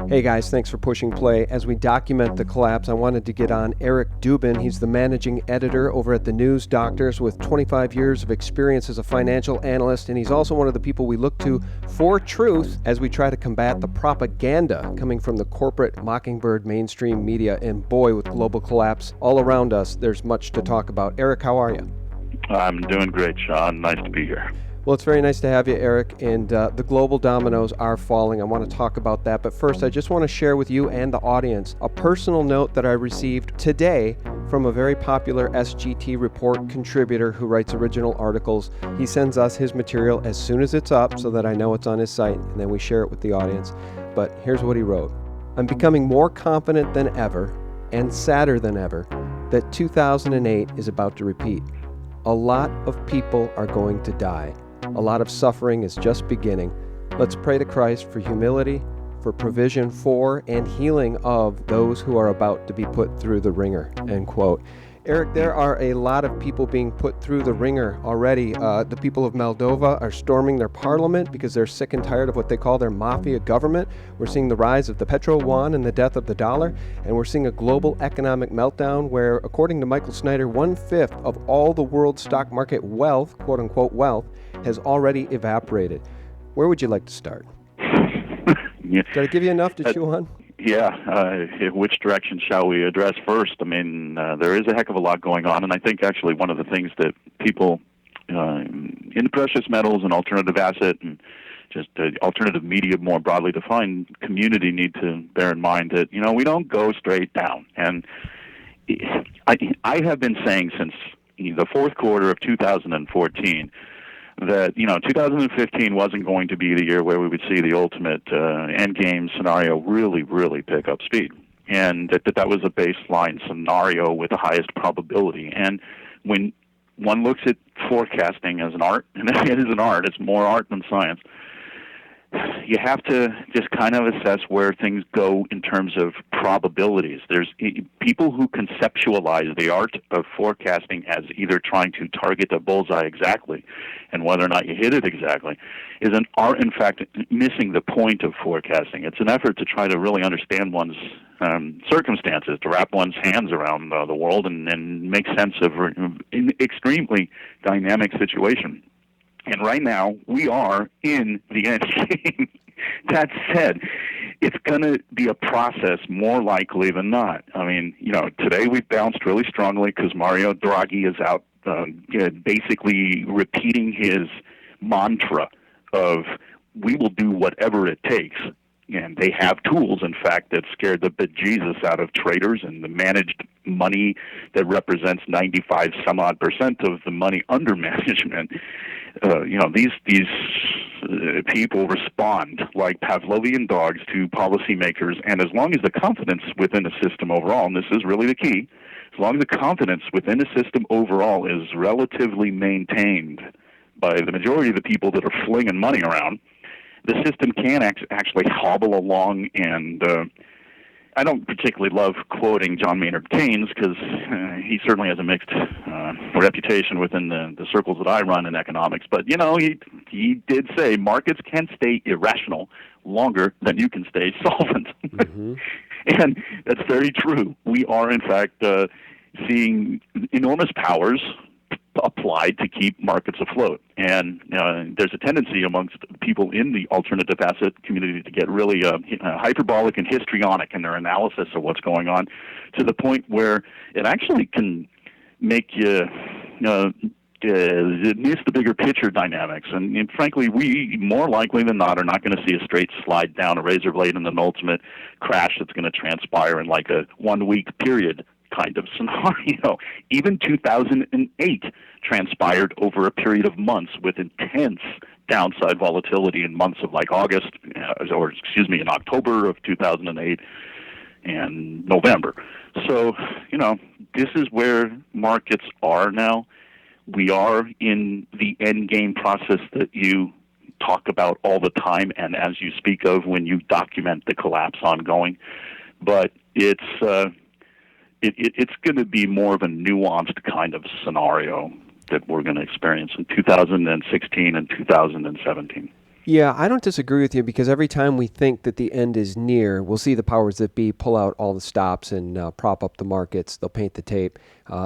Hey guys, thanks for pushing play. As we document the collapse, I wanted to get on Eric Dubin. He's the managing editor over at the News Doctors with 25 years of experience as a financial analyst, and he's also one of the people we look to for truth as we try to combat the propaganda coming from the corporate mockingbird mainstream media. And boy, with global collapse all around us, there's much to talk about. Eric, how are you? I'm doing great, Sean. Nice to be here. Well, it's very nice to have you, Eric, and the global dominoes are falling. I want to talk about that, but first I just want to share with you and the audience a personal note that I received today from a very popular SGT report contributor who writes original articles. He sends us his material as soon as it's up so that I know it's on his site, and then we share it with the audience. But here's what he wrote. I'm becoming more confident than ever, and sadder than ever, that 2008 is about to repeat. A lot of people are going to die. A lot of suffering is just beginning. Let's pray to Christ for humility, for provision for, and healing of those who are about to be put through the ringer, end quote. Eric, there are a lot of people being put through the ringer already. The people of Moldova are storming their parliament because they're sick and tired of what they call their mafia government. We're seeing the rise of the petro-yuan and the death of the dollar, and we're seeing a global economic meltdown where, according to Michael Snyder, 1/5 of all the world's stock market wealth, quote-unquote wealth, has already evaporated. Where would you like to start? Yeah. Did I give you enough to chew on? Yeah. Which direction shall we address first? I mean, there is a heck of a lot going on, and I think actually one of the things that people in precious metals and alternative asset and just alternative media more broadly defined community need to bear in mind that, we don't go straight down. And I have been saying since the fourth quarter of 2014 that 2015 wasn't going to be the year where we would see the ultimate end game scenario really pick up speed, and that was a baseline scenario with the highest probability. And when one looks at forecasting as an art, and it is an art, it's more art than science, you have to just kind of assess where things go in terms of probabilities. There's people who conceptualize the art of forecasting as either trying to target the bullseye exactly, and whether or not you hit it exactly is an art, in fact, missing the point of forecasting. It's an effort to try to really understand one's circumstances, to wrap one's hands around the world and make sense of an extremely dynamic situation. And right now, we are in the end game. That said, it's going to be a process more likely than not. I mean, today we've bounced really strongly because Mario Draghi is out basically repeating his mantra of we will do whatever it takes. And they have tools, in fact, that scared the bejesus out of traders, and the managed money that represents 95% of the money under management. These people respond like Pavlovian dogs to policymakers, and as long as the confidence within the system overall, and this is really the key, as long as the confidence within the system overall is relatively maintained by the majority of the people that are flinging money around, the system can actually hobble along. And I don't particularly love quoting John Maynard Keynes because he certainly has a mixed reputation within the circles that I run in economics. But, he did say markets can stay irrational longer than you can stay solvent. Mm-hmm. And that's very true. We are, in fact, seeing enormous powers applied to keep markets afloat. And there's a tendency amongst people in the alternative asset community to get really hyperbolic and histrionic in their analysis of what's going on, to the point where it actually can make you miss the bigger picture dynamics. And frankly, we more likely than not are not going to see a straight slide down a razor blade and an ultimate crash that's going to transpire in like a 1 week period kind of scenario. Even 2008 transpired over a period of months with intense downside volatility in months of like in October of 2008 and November. So, this is where markets are now. We are in the end game process that you talk about all the time, and as you speak of when you document the collapse ongoing. But it's going to be more of a nuanced kind of scenario that we're going to experience in 2016 and 2017. Yeah, I don't disagree with you because every time we think that the end is near, we'll see the powers that be pull out all the stops and prop up the markets. They'll paint the tape.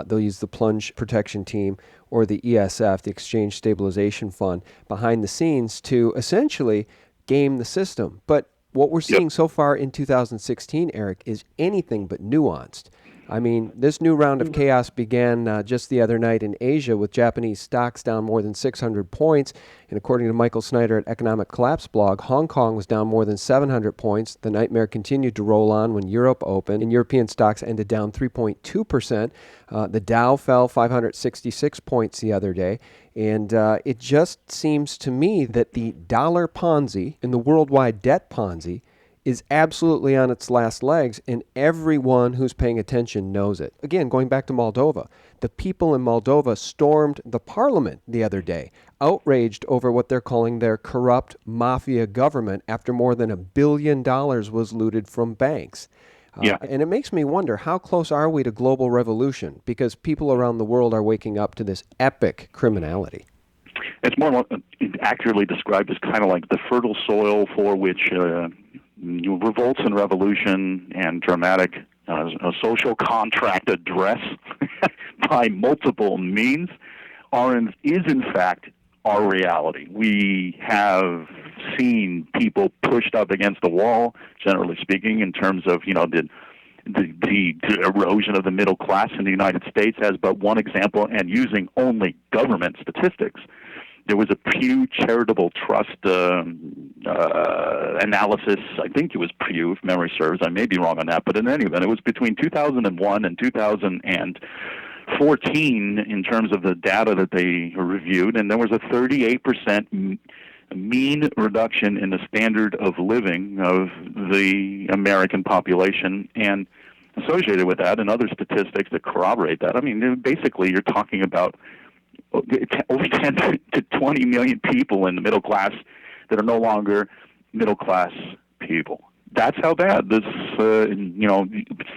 They'll use the plunge protection team or the ESF, the Exchange Stabilization Fund, behind the scenes to essentially game the system. But what we're Yep. seeing so far in 2016, Eric, is anything but nuanced. I mean, this new round of chaos began just the other night in Asia with Japanese stocks down more than 600 points. And according to Michael Snyder at Economic Collapse blog, Hong Kong was down more than 700 points. The nightmare continued to roll on when Europe opened, and European stocks ended down 3.2%. The Dow fell 566 points the other day. And it just seems to me that the dollar Ponzi and the worldwide debt Ponzi is absolutely on its last legs, and everyone who's paying attention knows it. Again, going back to Moldova, the people in Moldova stormed the parliament the other day, outraged over what they're calling their corrupt mafia government after more than $1 billion was looted from banks. Yeah. And it makes me wonder, how close are we to global revolution? Because people around the world are waking up to this epic criminality. It's more accurately described as kind of like the fertile soil for which revolts and revolution and dramatic a social contract address by multiple means is in fact our reality. We have seen people pushed up against the wall, generally speaking, in terms of the erosion of the middle class in the United States as but one example, and using only government statistics. There was a Pew Charitable Trust analysis. I think it was Pew, if memory serves. I may be wrong on that, but in any event, it was between 2001 and 2014 in terms of the data that they reviewed, and there was a 38% mean reduction in the standard of living of the American population, and associated with that and other statistics that corroborate that. I mean, basically, you're talking about over 10 to 20 million people in the middle class that are no longer middle class people. That's how bad this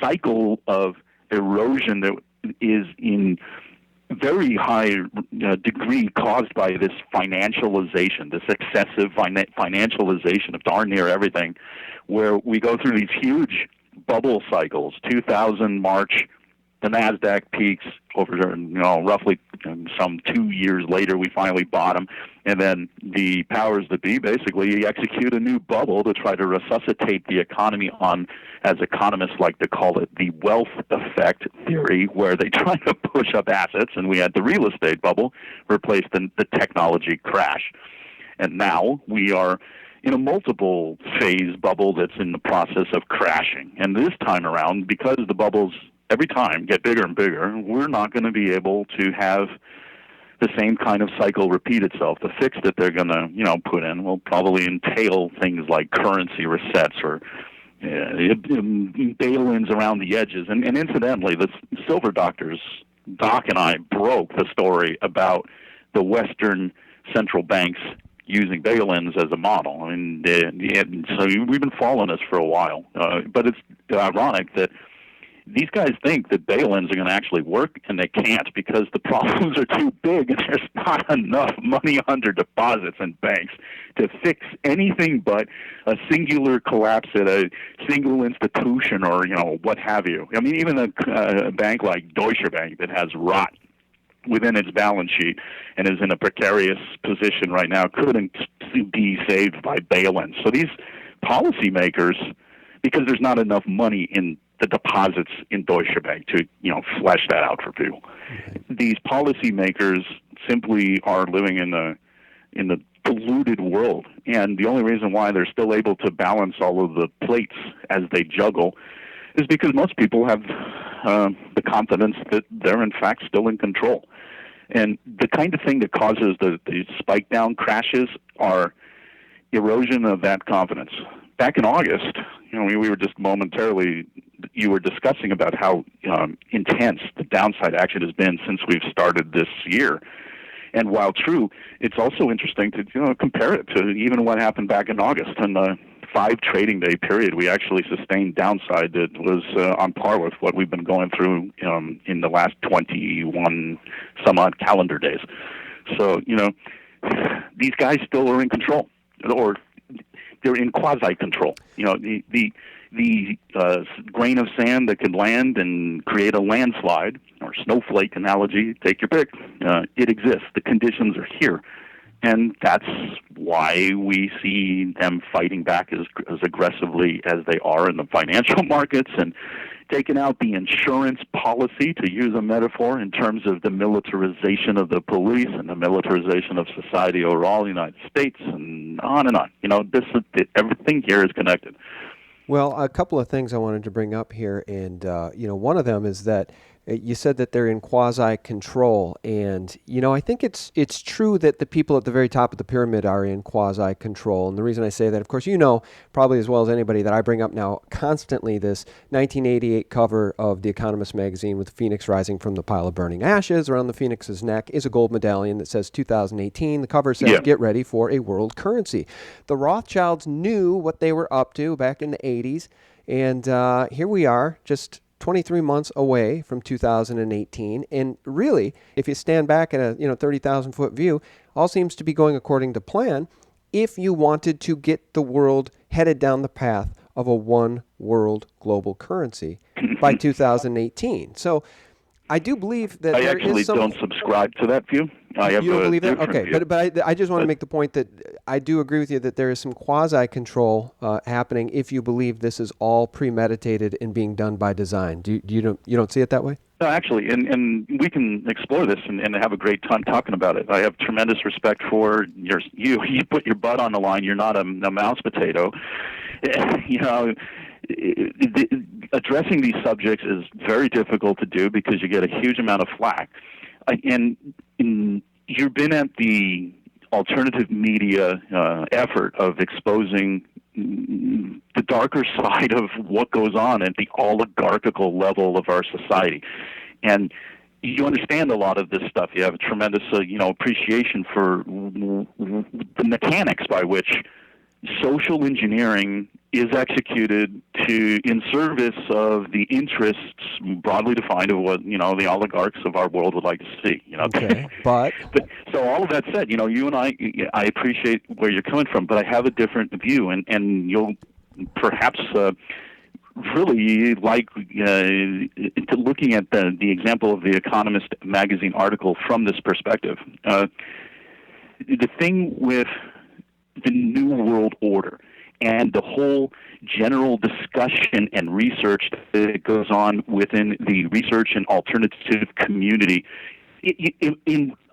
cycle of erosion that is in very high degree caused by this financialization, this excessive financialization of darn near everything, where we go through these huge bubble cycles. 2000 March, the NASDAQ peaks over, roughly some 2 years later, we finally bottom. And then the powers that be basically execute a new bubble to try to resuscitate the economy on, as economists like to call it, the wealth effect theory, where they try to push up assets. And we had the real estate bubble replace the technology crash. And now we are in a multiple phase bubble that's in the process of crashing. And this time around, because the bubbles every time get bigger and bigger, we're not going to be able to have the same kind of cycle repeat itself. The fix that they're going to, put in will probably entail things like currency resets or bail-ins around the edges. And incidentally, the Silver Doctors, Doc and I broke the story about the Western central banks using bail-ins as a model. I mean, so we've been following this for a while. But it's ironic that these guys think that bail-ins are going to actually work, and they can't because the problems are too big and there's not enough money under deposits in banks to fix anything but a singular collapse at a single institution or, what have you. I mean, even a bank like Deutsche Bank that has rot within its balance sheet and is in a precarious position right now couldn't be saved by bail-ins. So these policymakers, because there's not enough money in the deposits in Deutsche Bank to, flesh that out for people. These policymakers simply are living in the polluted world, and the only reason why they're still able to balance all of the plates as they juggle is because most people have the confidence that they're in fact still in control. And the kind of thing that causes the spike down crashes are erosion of that confidence. Back in August, we were just momentarily, you were discussing about how intense the downside action has been since we've started this year. And while true, it's also interesting to compare it to even what happened back in August. In the 5 trading day period, we actually sustained downside that was on par with what we've been going through in the last 21 some odd calendar days. So, these guys still are in control. or they're in quasi-control. The grain of sand that can land and create a landslide, or snowflake analogy, take your pick, it exists. The conditions are here. And that's why we see them fighting back as aggressively as they are in the financial markets and taking out the insurance policy, to use a metaphor, in terms of the militarization of the police and the militarization of society overall in the United States, and on and on. Everything here is connected. Well, a couple of things I wanted to bring up here, and one of them is that you said that they're in quasi-control, and I think it's true that the people at the very top of the pyramid are in quasi-control. And the reason I say that, of course, probably as well as anybody, that I bring up now constantly this 1988 cover of The Economist magazine with the phoenix rising from the pile of burning ashes. Around the phoenix's neck is a gold medallion that says 2018. The cover says, "Get ready for a world currency." The Rothschilds knew what they were up to back in the 80s, and here we are, just 23 months away from 2018, and really, if you stand back at a 30,000-foot view, all seems to be going according to plan if you wanted to get the world headed down the path of a one world global currency by 2018. So I do believe that I actually don't subscribe to that view. You don't believe that? Okay, view. but I just want to make the point that I do agree with you that there is some quasi-control happening if you believe this is all premeditated and being done by design. You don't see it that way? No, actually, and we can explore this and have a great time talking about it. I have tremendous respect for you. You put your butt on the line. You're not a mouse potato. Addressing these subjects is very difficult to do because you get a huge amount of flack. And you've been at the alternative media effort of exposing the darker side of what goes on at the oligarchical level of our society. And you understand a lot of this stuff. You have a tremendous appreciation for the mechanics by which social engineering is executed in service of the interests broadly defined of what the oligarchs of our world would like to see. Okay, but so all of that said, you and I appreciate where you're coming from, but I have a different view, and you'll perhaps really like looking at the example of the Economist magazine article from this perspective. The thing with the New World Order and the whole general discussion and research that goes on within the research and alternative community,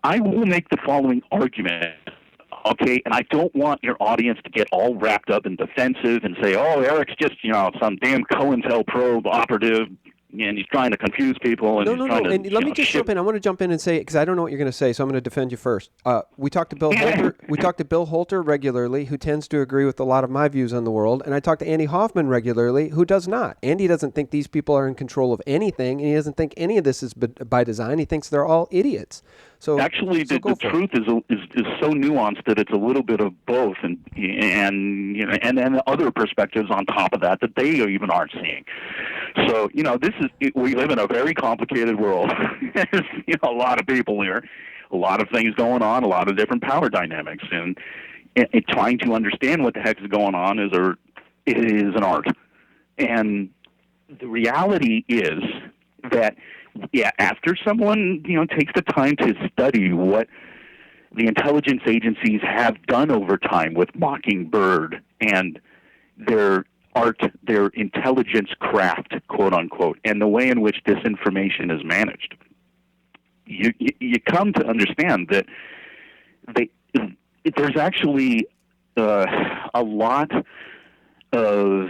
I will make the following argument, okay? And I don't want your audience to get all wrapped up and defensive and say, oh, Eric's just, some damn COINTELPRO operative, and he's trying to confuse people. And No. And let me just jump in. I want to jump in and say, because I don't know what you're going to say, so I'm going to defend you first. We talk to Bill Holter. We talk to Bill Holter regularly, who tends to agree with a lot of my views on the world, and I talk to Andy Hoffman regularly, who does not. Andy doesn't think these people are in control of anything, and he doesn't think any of this is by design. He thinks they're all idiots. So actually, the truth is so nuanced that it's a little bit of both, and other perspectives on top of that they even aren't seeing. So we live in a very complicated world. There's a lot of people here, a lot of things going on, a lot of different power dynamics, and trying to understand what the heck is going on is an art. And the reality is that after someone takes the time to study what the intelligence agencies have done over time with Mockingbird and their intelligence craft, quote unquote, and the way in which this information is managed, you come to understand that there's actually a lot of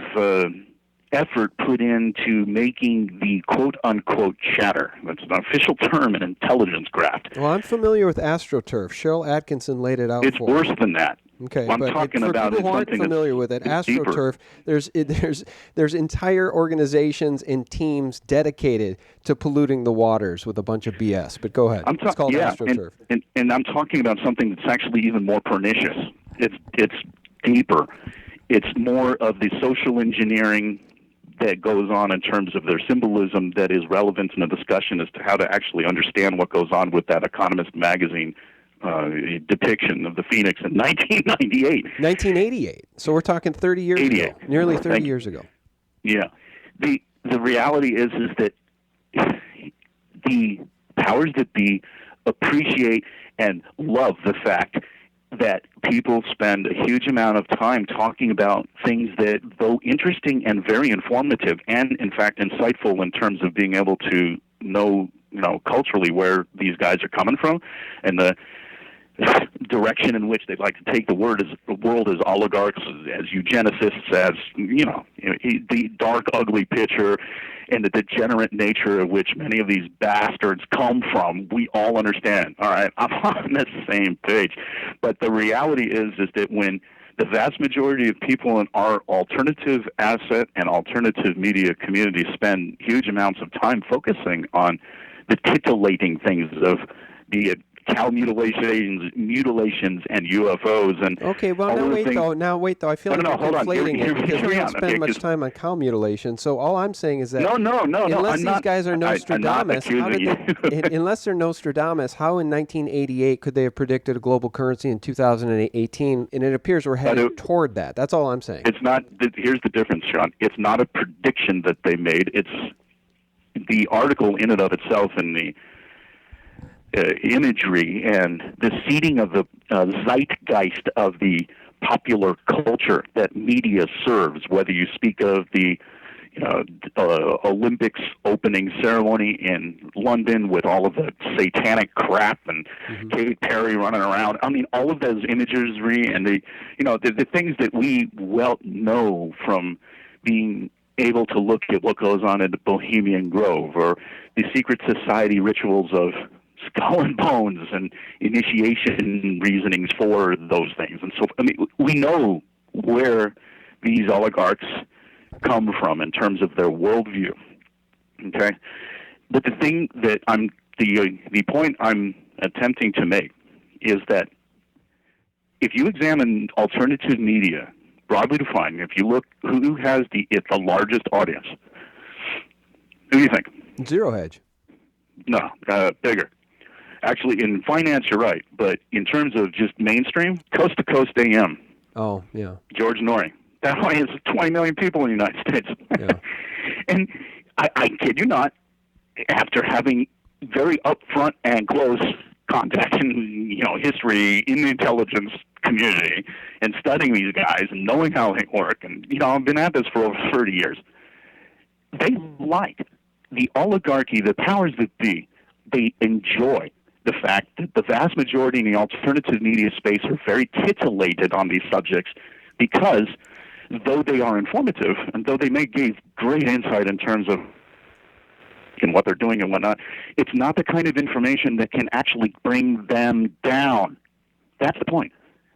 effort put into making the quote-unquote chatter. That's an official term in intelligence craft. Well, I'm familiar with AstroTurf. Cheryl Atkinson laid it out It's for worse me. than that. Okay, what I'm talking for about people who aren't familiar with it, AstroTurf, there's entire organizations and teams dedicated to polluting the waters with a bunch of BS. But go ahead. It's called AstroTurf. And I'm talking about something that's actually even more pernicious. It's deeper. It's more of the social engineering that goes on in terms of their symbolism that is relevant in the discussion as to how to actually understand what goes on with that Economist magazine depiction of the Phoenix in 1998. 1988. So we're talking 30 years 88. ago, nearly 30 years ago. Yeah. The reality is that the powers that be appreciate and love the fact that people spend a huge amount of time talking about things that, though interesting and very informative and, in fact, insightful in terms of being able to know, culturally where these guys are coming from and the direction in which they'd like to take the world as oligarchs, as eugenicists, as, the dark, ugly picture and the degenerate nature of which many of these bastards come from, we all understand. All right, I'm on the same page. But the reality is that when the vast majority of people in our alternative asset and alternative media community spend huge amounts of time focusing on the titillating things of the cow mutilations and UFOs and okay. Well, now wait though. I feel like you're conflating it because we don't spend much time on cow mutilation. So all I'm saying is that unless these guys are Nostradamus, unless they're Nostradamus, how in 1988 could they have predicted a global currency in 2018? And it appears we're headed toward that. That's all I'm saying. It's not. Here's the difference, Sean. It's not a prediction that they made. It's the article in and of itself and the imagery and the seeding of the zeitgeist of the popular culture that media serves, whether you speak of the Olympics opening ceremony in London with all of the satanic crap and Katy Perry running around. I mean, all of those imagery and the things that we well know from being able to look at what goes on in the Bohemian Grove or the secret society rituals of Skull and Bones and initiation reasonings for those things. And so, I mean, we know where these oligarchs come from in terms of their worldview. Okay? But the thing that the point I'm attempting to make is that if you examine alternative media, broadly defined, if you look who has the largest audience, who do you think? Zero Hedge. No, bigger. Actually, in finance, you're right. But in terms of just mainstream, Coast to Coast AM. Oh, yeah. George Norrie. That audience is 20 million people in the United States. Yeah. And I kid you not, after having very upfront and close contact in history in the intelligence community and studying these guys and knowing how they work, and I've been at this for over 30 years. They like the oligarchy, the powers that be. They enjoy the fact that the vast majority in the alternative media space are very titillated on these subjects because, though they are informative and though they may give great insight in terms of what they're doing and whatnot, it's not the kind of information that can actually bring them down. That's the point.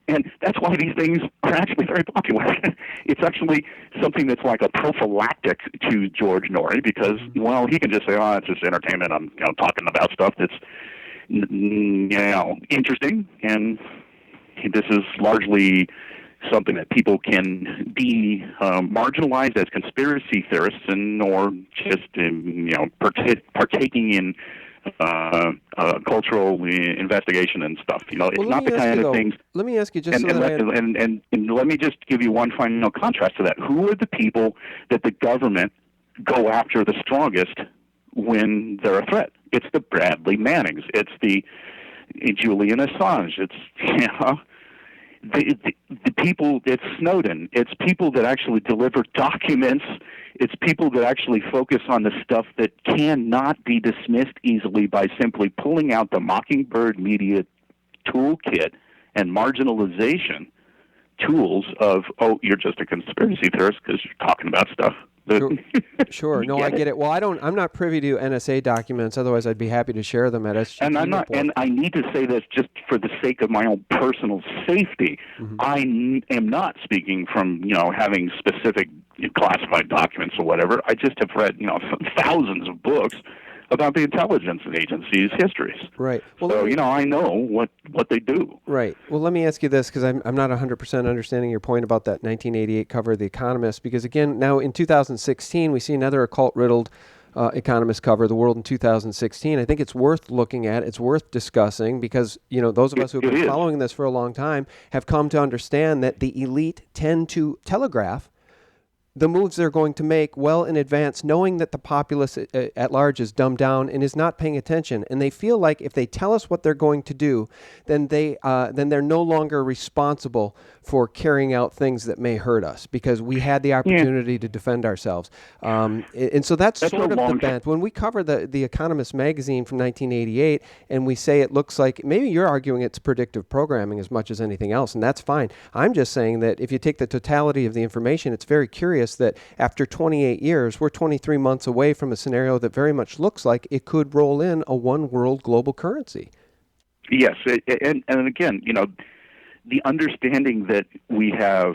And that's why these things are actually very popular. It's actually something that's like a prophylactic to George Norrie because, well, he can just say, oh, it's just entertainment. I'm talking about stuff that's interesting, and this is largely something that people can be marginalized as conspiracy theorists and or just partaking in cultural investigation and stuff. It's not the kind of things. Let me ask you just and let me just give you one final contrast to that. Who are the people that the government go after the strongest when they're a threat? It's the Bradley Mannings. It's the Julian Assange. It's the people. It's Snowden. It's people that actually deliver documents. It's people that actually focus on the stuff that cannot be dismissed easily by simply pulling out the Mockingbird media toolkit and marginalization tools of, oh, you're just a conspiracy theorist because you're talking about stuff. Sure. No, I get it. Well, I'm not privy to NSA documents. Otherwise, I'd be happy to share them at SGP. And I'm not. And I need to say this just for the sake of my own personal safety. I am not speaking from having specific classified documents or whatever. I just have read thousands of books about the intelligence agency's histories. Right. Well, so I know what they do. Right. Well, let me ask you this, because I'm not 100% understanding your point about that 1988 cover of The Economist, because again, now in 2016, we see another occult-riddled economists cover, The World in 2016. I think it's worth looking at. It's worth discussing because, those of us who have been following this for a long time have come to understand that the elite tend to telegraph the moves they're going to make well in advance, knowing that the populace at large is dumbed down and is not paying attention. And they feel like if they tell us what they're going to do, then they're no longer responsible for carrying out things that may hurt us because we had the opportunity to defend ourselves. And so that's sort of the bent. When we cover the Economist magazine from 1988 and we say it looks like, maybe you're arguing it's predictive programming as much as anything else, and that's fine. I'm just saying that if you take the totality of the information, it's very curious that after 28 years, we're 23 months away from a scenario that very much looks like it could roll in a one world global currency. Yes, and again, the understanding that we have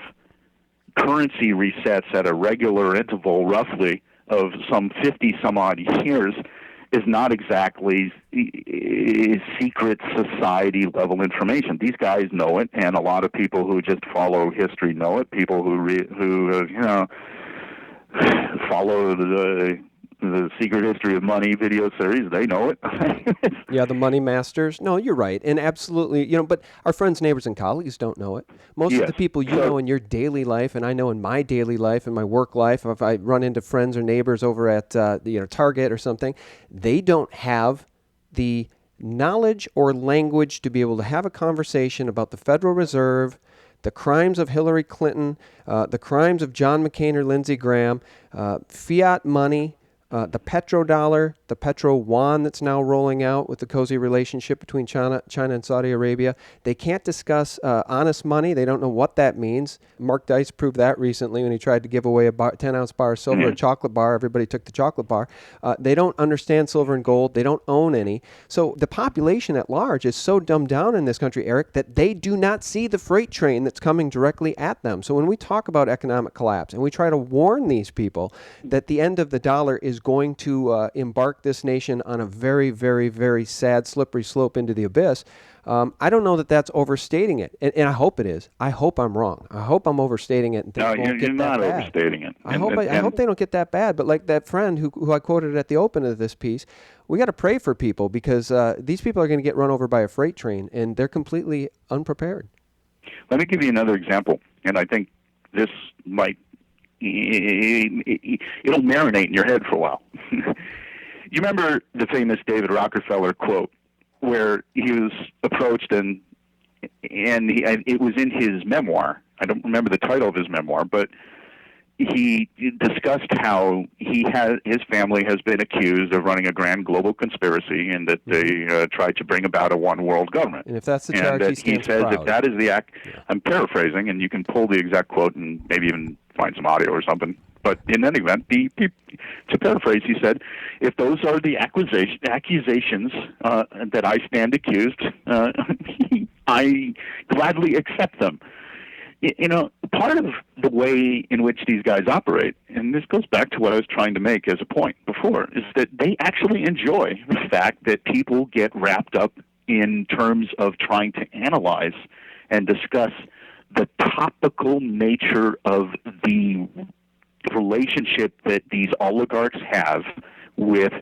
currency resets at a regular interval, roughly, of some 50 some odd years, is not exactly secret society level information. These guys know it, and a lot of people who just follow history know it. People who follow the Secret History of Money video series, they know it. Yeah, the money masters. No, you're right. And absolutely, but our friends, neighbors, and colleagues don't know it. Most of the people you know in your daily life, and I know in my daily life and my work life, if I run into friends or neighbors over at Target or something, they don't have the knowledge or language to be able to have a conversation about the Federal Reserve, the crimes of Hillary Clinton, the crimes of John McCain or Lindsey Graham, fiat money, the petrodollar, the petro yuan that's now rolling out with the cozy relationship between China and Saudi Arabia. They can't discuss honest money. They don't know what that means. Mark Dice proved that recently when he tried to give away a 10-ounce bar of silver, a chocolate bar. Everybody took the chocolate bar. They don't understand silver and gold. They don't own any. So the population at large is so dumbed down in this country, Eric, that they do not see the freight train that's coming directly at them. So when we talk about economic collapse and we try to warn these people that the end of the dollar is going to embark this nation on a very, very, very sad, slippery slope into the abyss, I don't know that that's overstating it. And I hope it is. I hope I'm wrong. I hope I'm overstating it. And no, you're not overstating it. I hope they don't get that bad. But like that friend who I quoted at the open of this piece, we got to pray for people because these people are going to get run over by a freight train, and they're completely unprepared. Let me give you another example, and I think this might it'll marinate in your head for a while. You remember the famous David Rockefeller quote where he was approached and it was in his memoir. I don't remember the title of his memoir, but he discussed how his family has been accused of running a grand global conspiracy and that they tried to bring about a one world government. And if that's the charge, he says proud. If that is the act, I'm paraphrasing, and you can pull the exact quote and maybe even find some audio or something. But in any event, to paraphrase, he said, if those are the accusations that I stand accused, I gladly accept them. Part of the way in which these guys operate, and this goes back to what I was trying to make as a point before, is that they actually enjoy the fact that people get wrapped up in terms of trying to analyze and discuss the topical nature of the relationship that these oligarchs have with,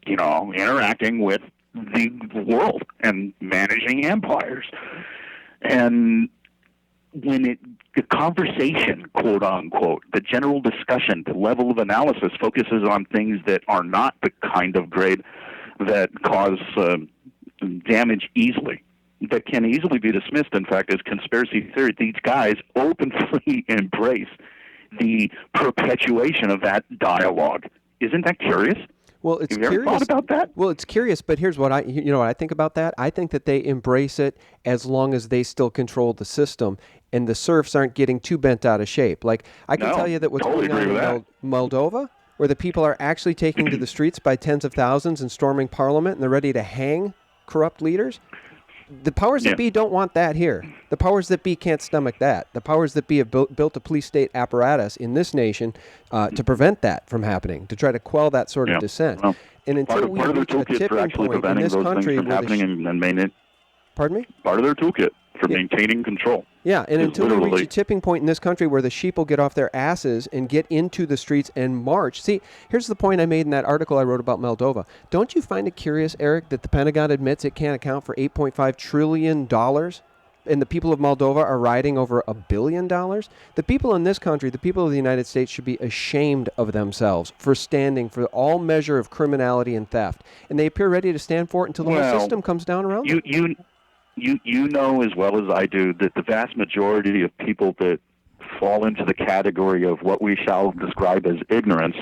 interacting with the world and managing empires. And when the conversation, quote unquote, the general discussion, the level of analysis focuses on things that are not the kind of grade that cause damage easily, that can easily be dismissed, in fact, as conspiracy theory, these guys openly embrace the perpetuation of that dialogue. Isn't that curious? Well, it's Have you ever thought about that? Well, it's curious, but here's what I think about that. I think that they embrace it as long as they still control the system and the serfs aren't getting too bent out of shape. Like, I can tell you that what's going on in Moldova, where the people are actually taking to the streets by tens of thousands and storming parliament and they're ready to hang corrupt leaders, the powers that be don't want that here. The powers that be can't stomach that. The powers that be have built a police state apparatus in this nation to prevent that from happening, to try to quell that sort of dissent. Well, and until we reach a tipping point in this country from happening and maintain, Pardon me? part of their toolkit for maintaining control. Yeah, and is until we reach a literally. tipping point in this country where the sheep will get off their asses and get into the streets and march. See, here's the point I made in that article I wrote about Moldova. Don't you find it curious, Eric, that the Pentagon admits it can't account for $8.5 trillion? And the people of Moldova are riding over $1 billion? The people in this country, the people of the United States, should be ashamed of themselves for standing for all measure of criminality and theft. And they appear ready to stand for it until the whole system comes down around them. You know as well as I do that the vast majority of people that fall into the category of what we shall describe as ignorance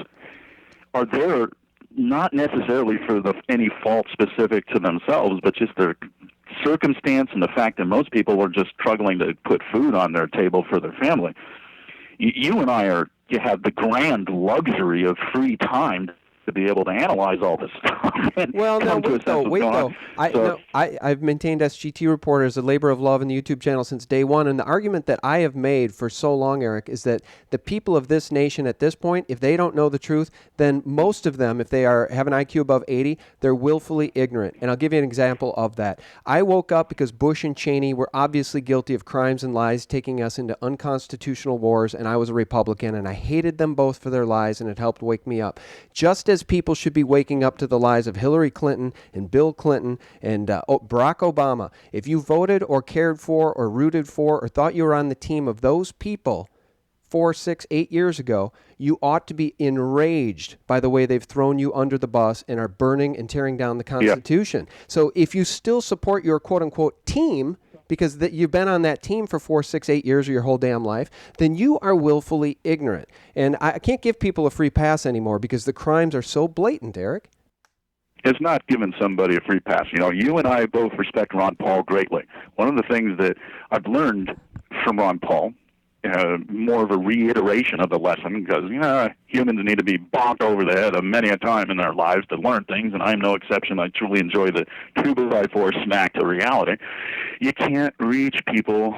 are there not necessarily for any fault specific to themselves, but just their circumstance and the fact that most people are just struggling to put food on their table for their family. You and I you have the grand luxury of free time to be able to analyze all this stuff. Well, no, wait though. I've maintained SGT Reporter as a labor of love in the YouTube channel since day one, and the argument that I have made for so long, Eric, is that the people of this nation at this point, if they don't know the truth, then most of them, if they have an IQ above 80, they're willfully ignorant. And I'll give you an example of that. I woke up because Bush and Cheney were obviously guilty of crimes and lies, taking us into unconstitutional wars, and I was a Republican, and I hated them both for their lies, and it helped wake me up. Just as people should be waking up to the lies of Hillary Clinton and Bill Clinton and Barack Obama. If you voted or cared for or rooted for or thought you were on the team of those people 4, 6, 8 years ago, you ought to be enraged by the way they've thrown you under the bus and are burning and tearing down the Constitution. Yeah. So if you still support your quote-unquote team, because you've been on that team for 4, 6, 8 years or your whole damn life, then you are willfully ignorant. And I can't give people a free pass anymore because the crimes are so blatant, Eric. It's not giving somebody a free pass. You know, you and I both respect Ron Paul greatly. One of the things that I've learned from Ron Paul, more of a reiteration of the lesson, because humans need to be bonked over the head many a time in their lives to learn things, and I'm no exception. I truly enjoy the 2x4 smack to reality. You can't reach people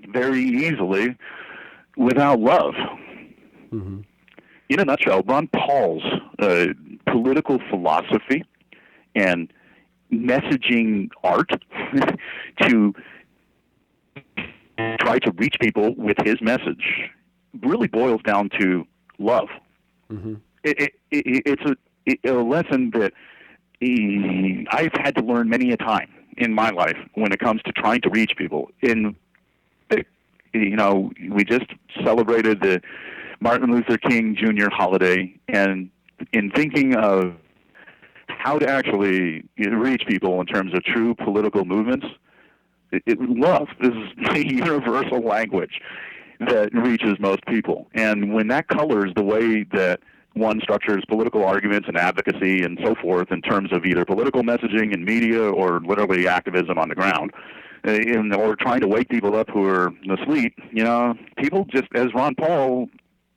very easily without love. Mm-hmm. In a nutshell, Ron Paul's political philosophy and messaging art to try to reach people with his message really boils down to love. Mm-hmm. It's a lesson that I've had to learn many a time in my life when it comes to trying to reach people. We just celebrated the Martin Luther King Jr. holiday, and in thinking of how to actually reach people in terms of true political movements, love is the universal language that reaches most people. And when that colors the way that one structures political arguments and advocacy and so forth in terms of either political messaging in media or literally activism on the ground, or trying to wake people up who are asleep, people just, as Ron Paul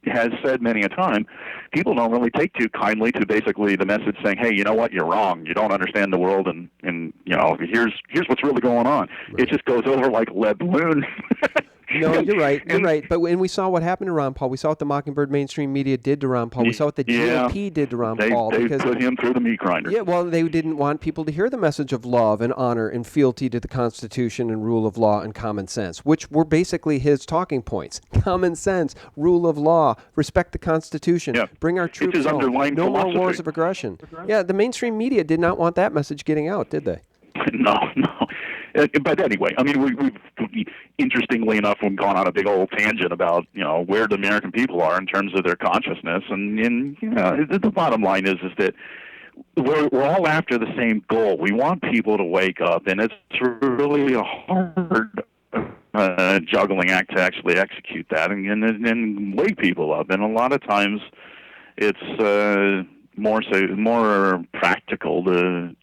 has said many a time, people don't really take too kindly to basically the message saying, hey, you know what, you're wrong. You don't understand the world, and here's what's really going on. Right. It just goes over like a lead balloon. No, you're right. You're right. But when we saw what happened to Ron Paul, we saw what the Mockingbird mainstream media did to Ron Paul. We saw what the GOP did to Ron Paul. They put him through the meat grinder. Yeah, well, they didn't want people to hear the message of love and honor and fealty to the Constitution and rule of law and common sense, which were basically his talking points. Common sense, rule of law, respect the Constitution, bring our troops home, no more wars of aggression. Yeah, the mainstream media did not want that message getting out, did they? No. But anyway, I mean, we've interestingly enough, we've gone on a big old tangent about where the American people are in terms of their consciousness, and the bottom line is that we're all after the same goal. We want people to wake up, and it's really a hard juggling act to actually execute that and wake people up. And a lot of times, it's more practical to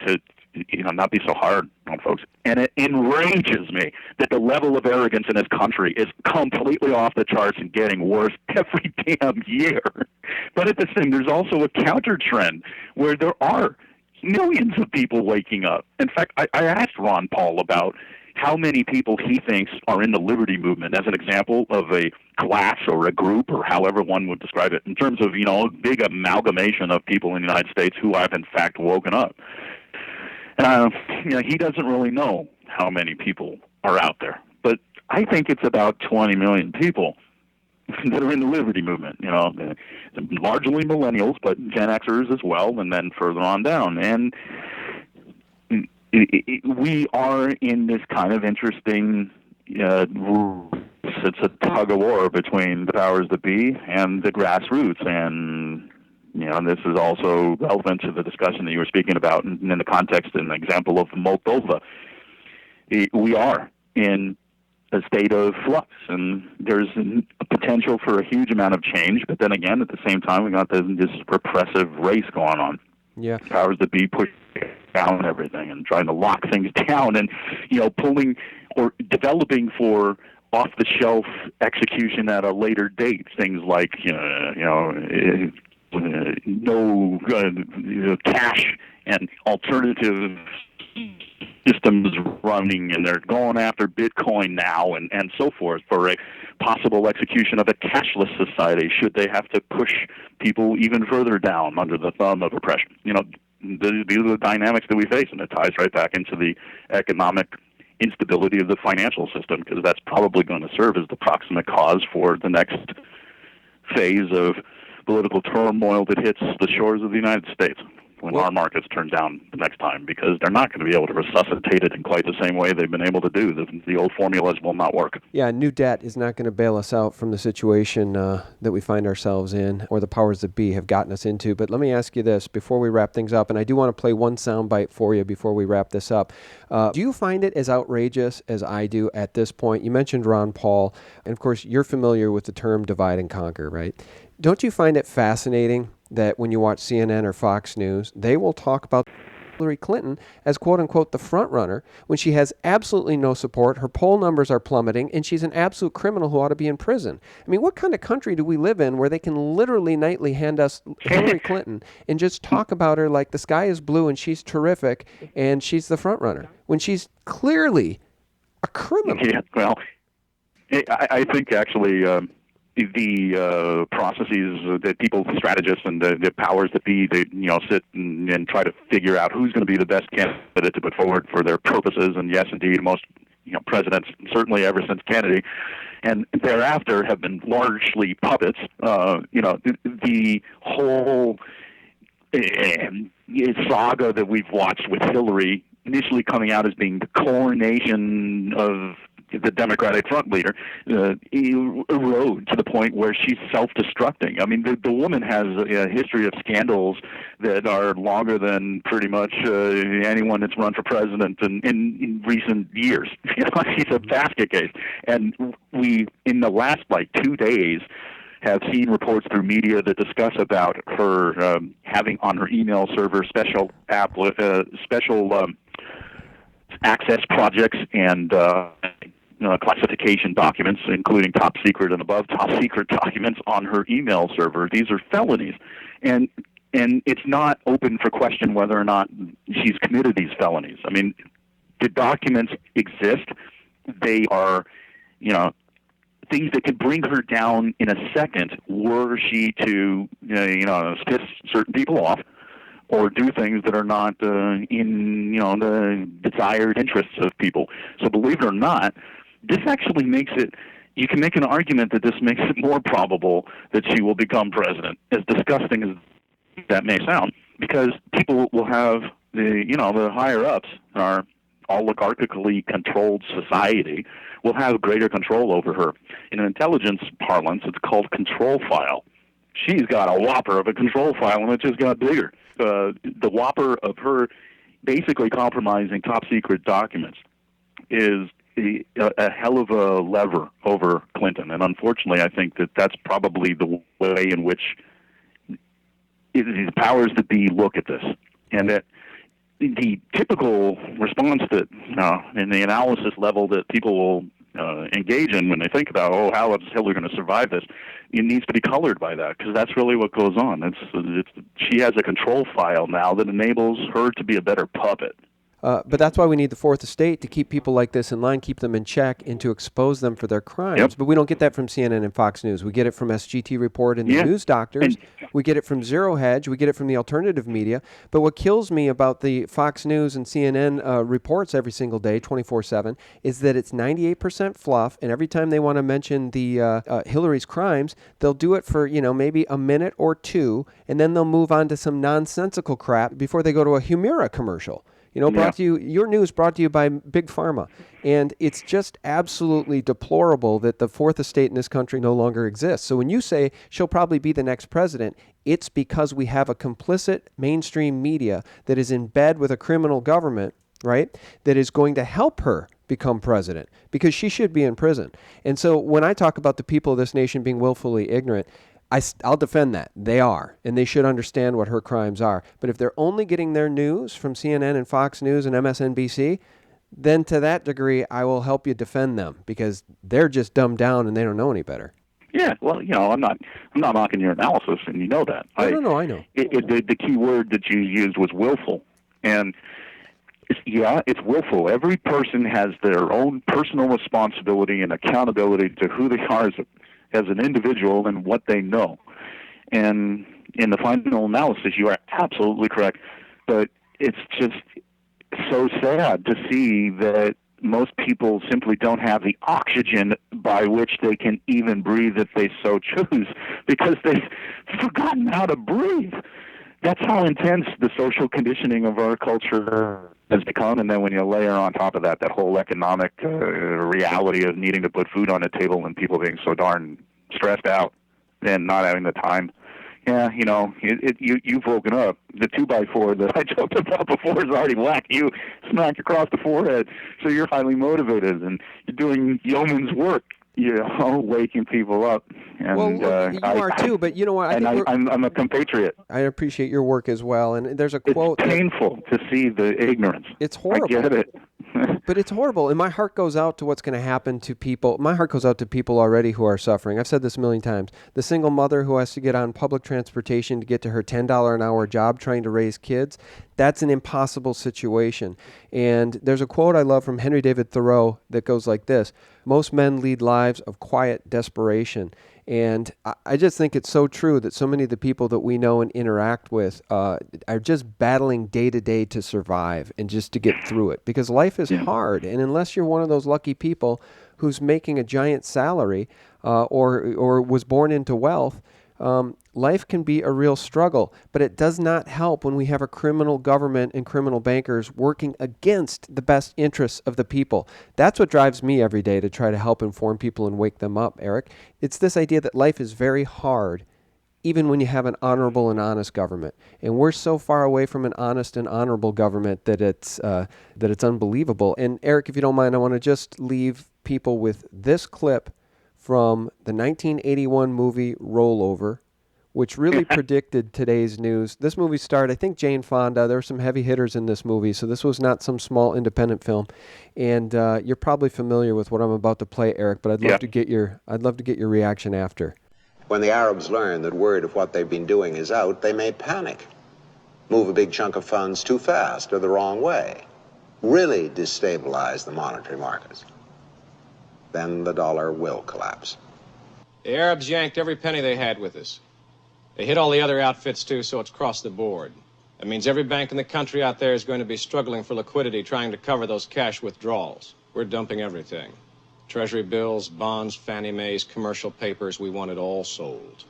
not be so hard on folks. And it enrages me that the level of arrogance in this country is completely off the charts and getting worse every damn year. But at the same, there's also a counter trend where there are millions of people waking up. In fact, I asked Ron Paul about how many people he thinks are in the liberty movement as an example of a class or a group or however one would describe it in terms of, a big amalgamation of people in the United States who have in fact woken up. He doesn't really know how many people are out there. But I think it's about 20 million people that are in the liberty movement, largely millennials, but Gen Xers as well, and then further on down. And we are in this kind of interesting, it's a tug of war between the powers that be and the grassroots. And, this is also relevant to the discussion that you were speaking about in the context and example of Moldova. We are in a state of flux, and there's a potential for a huge amount of change. But then again, at the same time, we got this repressive race going on. Yeah, powers that be pushing down everything and trying to lock things down, and pulling or developing for off-the-shelf execution at a later date. Things like no cash and alternative systems running, and they're going after Bitcoin now and so forth for a possible execution of a cashless society should they have to push people even further down under the thumb of oppression. These are the dynamics that we face, and it ties right back into the economic instability of the financial system, because that's probably going to serve as the proximate cause for the next phase of political turmoil that hits the shores of the United States when our markets turn down the next time, because they're not going to be able to resuscitate it in quite the same way they've been able to do. The old formulas will not work. Yeah, new debt is not going to bail us out from the situation that we find ourselves in, or the powers that be have gotten us into. But let me ask you this before we wrap things up, and I do want to play one soundbite for you before we wrap this up. Do you find it as outrageous as I do at this point? You mentioned Ron Paul, and of course you're familiar with the term divide and conquer, right? Don't you find it fascinating that when you watch CNN or Fox News, they will talk about Hillary Clinton as quote-unquote the front runner when she has absolutely no support, her poll numbers are plummeting, and she's an absolute criminal who ought to be in prison? I mean, what kind of country do we live in where they can literally nightly hand us Hillary Clinton and just talk about her like the sky is blue and she's terrific and she's the front runner when she's clearly a criminal? Yeah, well, I think actually the processes that people, strategists and the powers that be, they sit and try to figure out who's going to be the best candidate to put forward for their purposes. And yes, indeed, most presidents, certainly ever since Kennedy, and thereafter have been largely puppets. The whole saga that we've watched with Hillary, initially coming out as being the coronation of the Democratic front leader, erode to the point where she's self-destructing. I mean, the woman has a history of scandals that are longer than pretty much anyone that's run for president in recent years. She's a basket case. And we, in the last 2 days, have seen reports through media that discuss about her having on her email server special access projects and classification documents, including top secret and above top secret documents on her email server. These are felonies. And it's not open for question whether or not she's committed these felonies. I mean, the documents exist. They are, things that could bring her down in a second were she to, piss certain people off or do things that are not in, the desired interests of people. So believe it or not, this actually makes it, you can make an argument that this makes it more probable that she will become president, as disgusting as that may sound, because people will have the higher-ups, our oligarchically controlled society, will have greater control over her. In an intelligence parlance, it's called control file. She's got a whopper of a control file, and it just got bigger. The whopper of her basically compromising top-secret documents is a hell of a lever over Clinton. And unfortunately, I think that that's probably the way in which the powers that be look at this. And that the typical response that, in the analysis level that people will engage in when they think about, how is Hillary going to survive this? It needs to be colored by that, because that's really what goes on. She has a control file now that enables her to be a better puppet. But that's why we need the Fourth Estate, to keep people like this in line, keep them in check, and to expose them for their crimes. Yep. But we don't get that from CNN and Fox News. We get it from SGT Report and the news doctors. We get it from Zero Hedge. We get it from the alternative media. But what kills me about the Fox News and CNN reports every single day, 24/7, is that it's 98% fluff. And every time they want to mention the Hillary's crimes, they'll do it for, maybe a minute or two, and then they'll move on to some nonsensical crap before they go to a Humira commercial. Brought to you, your news brought to you by Big Pharma. And it's just absolutely deplorable that the fourth estate in this country no longer exists. So when you say she'll probably be the next president, it's because we have a complicit mainstream media that is in bed with a criminal government, right, that is going to help her become president because she should be in prison. And so when I talk about the people of this nation being willfully ignorant, I'll defend that. They are, and they should understand what her crimes are. But if they're only getting their news from CNN and Fox News and MSNBC, then to that degree, I will help you defend them because they're just dumbed down and they don't know any better. Yeah, well, I'm not knocking your analysis, and you know that. No, I know. The key word that you used was willful, and it's willful. Every person has their own personal responsibility and accountability to who they are as an individual and what they know. And in the final analysis, you are absolutely correct. But it's just so sad to see that most people simply don't have the oxygen by which they can even breathe if they so choose, because they've forgotten how to breathe. That's how intense the social conditioning of our culture has become. And then when you layer on top of that whole economic reality of needing to put food on the table and people being so darn stressed out and not having the time, you've woken up. The 2x4 that I joked about before is already whacked you, smacked across the forehead. So you're highly motivated and you're doing yeoman's work, waking people up. And, you are too, but you know what? I'm a compatriot. I appreciate your work as well. And there's a quote. It's painful to see the ignorance. It's horrible. I get it. But it's horrible. And my heart goes out to what's going to happen to people. My heart goes out to people already who are suffering. I've said this a million times. The single mother who has to get on public transportation to get to her $10 an hour job trying to raise kids, that's an impossible situation. And there's a quote I love from Henry David Thoreau that goes like this: most men lead lives of quiet desperation. And I just think it's so true that so many of the people that we know and interact with are just battling day to day to survive and just to get through it, because life is hard. And unless you're one of those lucky people who's making a giant salary or was born into wealth, life can be a real struggle. But it does not help when we have a criminal government and criminal bankers working against the best interests of the people. That's what drives me every day to try to help inform people and wake them up, Eric. It's this idea that life is very hard, even when you have an honorable and honest government. And we're so far away from an honest and honorable government that it's unbelievable. And Eric, if you don't mind, I want to just leave people with this clip from the 1981 movie Rollover, which really predicted today's news. This movie starred, I think, Jane Fonda. There were some heavy hitters in this movie, so this was not some small independent film. And you're probably familiar with what I'm about to play, Eric, but I'd love to get your reaction after. When the Arabs learn that word of what they've been doing is out, they may panic, move a big chunk of funds too fast or the wrong way, really destabilize the monetary markets. Then the dollar will collapse. The Arabs yanked every penny they had with us. They hit all the other outfits, too, so it's across the board. That means every bank in the country out there is going to be struggling for liquidity, trying to cover those cash withdrawals. We're dumping everything. Treasury bills, bonds, Fannie Mae's, commercial papers, we want it all sold.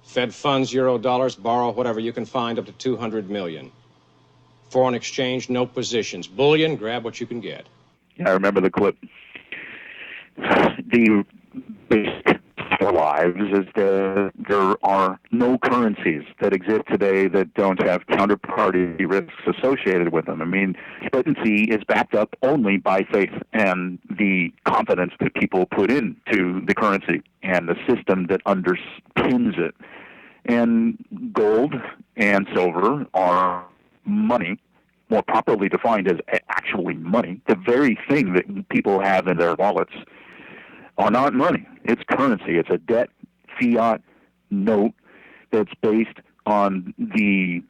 Fed funds, euro dollars, borrow whatever you can find up to 200 million. Foreign exchange, no positions. Bullion, grab what you can get. Yeah, I remember the clip. The basic our lives is that there are no currencies that exist today that don't have counterparty risks associated with them. I mean, currency is backed up only by faith and the confidence that people put into the currency and the system that underpins it. And gold and silver are money, more properly defined as actually money. The very thing that people have in their wallets are not money. It's currency. It's a debt fiat note that's based on the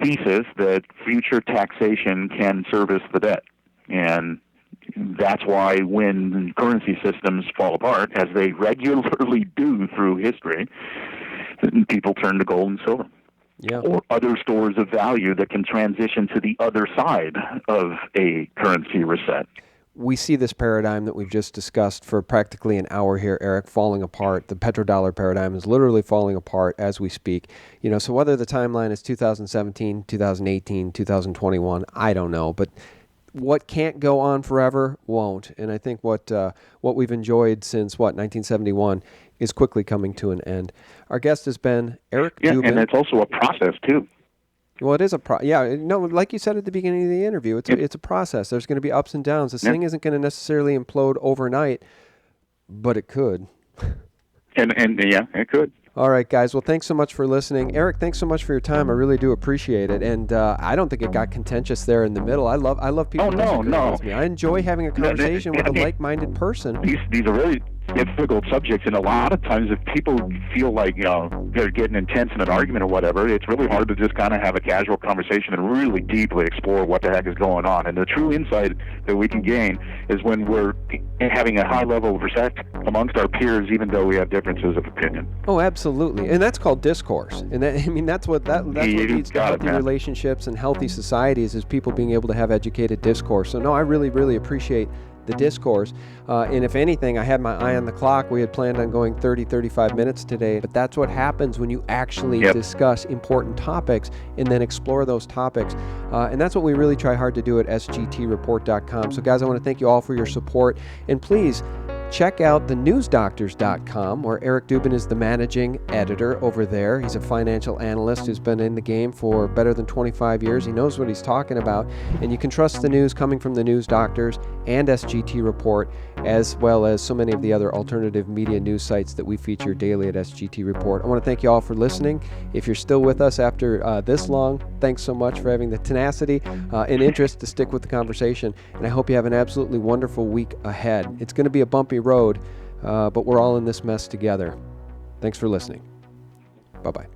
thesis that future taxation can service the debt. And that's why when currency systems fall apart, as they regularly do through history, And people turn to gold and silver. Yeah. Or other stores of value that can transition to the other side of a currency reset. We see this paradigm that we've just discussed for practically an hour here, Eric, falling apart. The petrodollar paradigm is literally falling apart as we speak. So whether the timeline is 2017, 2018, 2021, I don't know. But what can't go on forever won't. And I think what we've enjoyed since, 1971 is quickly coming to an end. Our guest has been Eric Dubin. And it's also a process, too. Well, it is like you said at the beginning of the interview, it's a process. There's going to be ups and downs. This thing isn't going to necessarily implode overnight, but it could. And it could. All right, guys. Well, thanks so much for listening. Eric, thanks so much for your time. I really do appreciate it. And I don't think it got contentious there in the middle. I love people who disagree with me. I enjoy having a conversation with a like-minded person. These are really difficult subjects, and a lot of times if people feel like they're getting intense in an argument or whatever, it's really hard to just kind of have a casual conversation and really deeply explore what the heck is going on. And the true insight that we can gain is when we're having a high level of respect amongst our peers, even though we have differences of opinion. Oh, absolutely, and that's called discourse. And that's what leads to healthy relationships and healthy societies, is people being able to have educated discourse. So no, I really, really appreciate the discourse. And if anything, I had my eye on the clock. We had planned on going 35 minutes today, but that's what happens when you actually discuss important topics and then explore those topics. And that's what we really try hard to do at sgtreport.com. So guys, I want to thank you all for your support. And please check out thenewsdoctors.com, where Eric Dubin is the managing editor over there. He's a financial analyst who's been in the game for better than 25 years. He knows what he's talking about, and you can trust the news coming from the News Doctors and SGT Report, as well as so many of the other alternative media news sites that we feature daily at SGT Report. I want to thank you all for listening. If you're still with us after this long, thanks so much for having the tenacity and interest to stick with the conversation, and I hope you have an absolutely wonderful week ahead. It's going to be a bumpy road, but we're all in this mess together. Thanks for listening. Bye-bye.